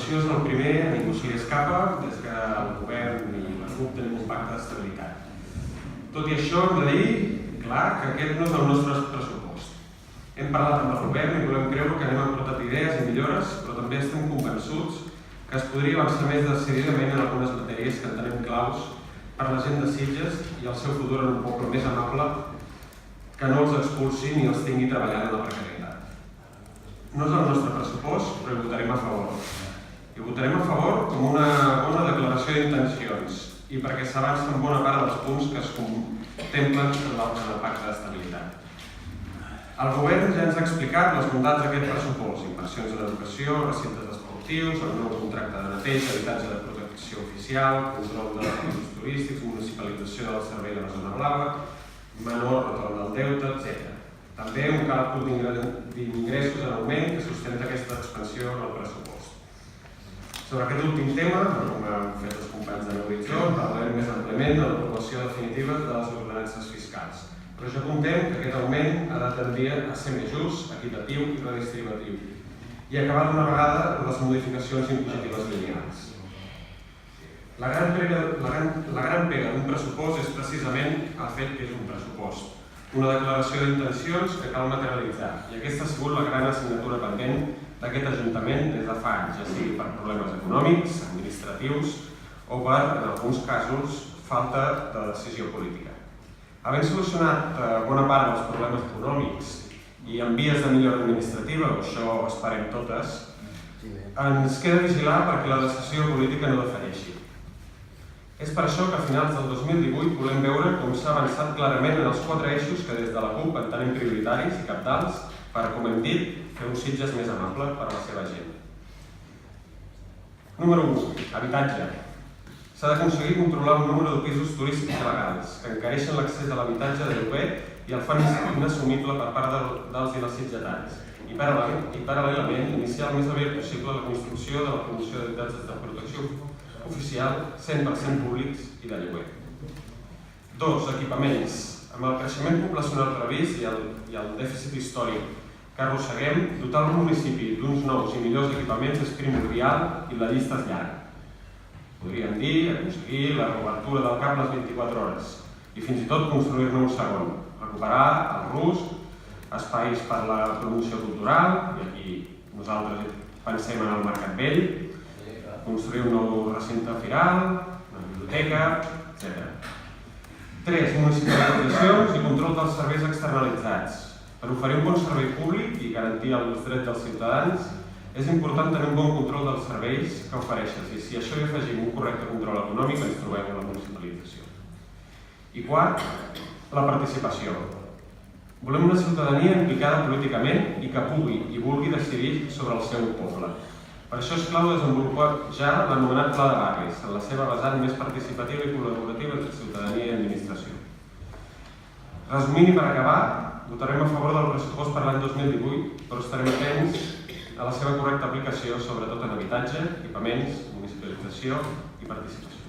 moció és el primer, a ningú se li escapa, des que el govern i la CUP tenim un pacte d'estabilitat. Tot i això, hem de dir, clar, que aquest no és el nostre pressupost. Hem parlat amb el govern i volem creure que anem aportat idees i millores, però també estem convençuts que es podria avançar més decididament en algunes matèries que entenem claus per la gent de Sitges i el seu futur en un poble més amable que no els expulsi ni els tingui treballant en la precarietat. No és el nostre pressupost, però hi votarem a favor. Hi votarem a favor com una bona declaració d'intencions i perquè s'avança en bona part dels punts que es contemplen en el pacte d'estabilitat. El govern ja ens ha explicat les bondats d'aquest pressupost: inversions en educació, recintes esportius, el nou contracte de neteja, habitatge de protecció oficial, control dels pisos turístics, municipalització del servei de la zona blava, menor retorn del deute, etc. També un càlcul d'ingressos en augment que sustenta aquesta expansió en el pressupost. Sobre aquest últim tema, com han fet els companys de l'Horitzó, parlarem més àmpliament de l'aprovació definitiva de les ordenances fiscals. Però ja apuntem que aquest augment ha de tendir a ser més just, equitatiu i redistributiu i acabar d'una vegada les modificacions impositives lineals. La gran pega d'un pressupost és precisament el fet que és un pressupost, una declaració d'intencions que cal materialitzar, i aquesta ha sigut la gran assignatura pendent d'aquest Ajuntament des de fa anys, ja sigui per problemes econòmics, administratius o per, en alguns casos, falta de decisió política. Havent solucionat bona part dels problemes econòmics i en vies de millora administrativa, o això ho esperem totes, ens queda vigilar perquè la decisió política no defereixi. És per això que a finals del 2018 volem veure com s'ha avançat clarament en els 4 eixos que des de la CUP entenem prioritaris i cabdals per, com hem dit, fer un Sitges més amable per a la seva gent. Número 1. Habitatge. S'ha d'aconseguir controlar un número de pisos turístics il·legals que encareixen l'accés a l'habitatge de lloguer i el fan inassumible per part dels i les sitgetans i paral·lelament iniciar el més aviat possible la construcció de la promoció d'habitatges de protecció oficial 100% públics i de lloguer. 2. Equipaments. Amb el creixement poblacional previst i el dèficit històric que arrosseguem, dotar el municipi d'uns nous i millors equipaments és primordial i la llista és llarga. Podríem dir, aconseguir la reobertura del cap les 24 hores i fins i tot construir-ne un segon, recuperar el RUSC, espais per a la promoció cultural, i aquí nosaltres pensem en el Mercat Vell, construir un nou recinte firal, una biblioteca, etc. 3. Municipalitzacions i control dels serveis externalitzats. Per oferir un bon servei públic i garantir els drets dels ciutadans, és important tenir un bon control dels serveis que ofereixes i si a això hi afegim un correcte control econòmic ens trobem en la municipalització. I 4. La participació. Volem una ciutadania implicada políticament i que pugui i vulgui decidir sobre el seu poble. Per això és clau desenvolupar ja l'anomenat Pla de Barris, en la seva vessant més participativa i col·laborativa entre ciutadania i administració. Resumint i per acabar, votarem a favor del pressupost per l'any 2018, però estarem atents a la seva correcta aplicació, sobretot en habitatge, equipaments, municipalització i participació.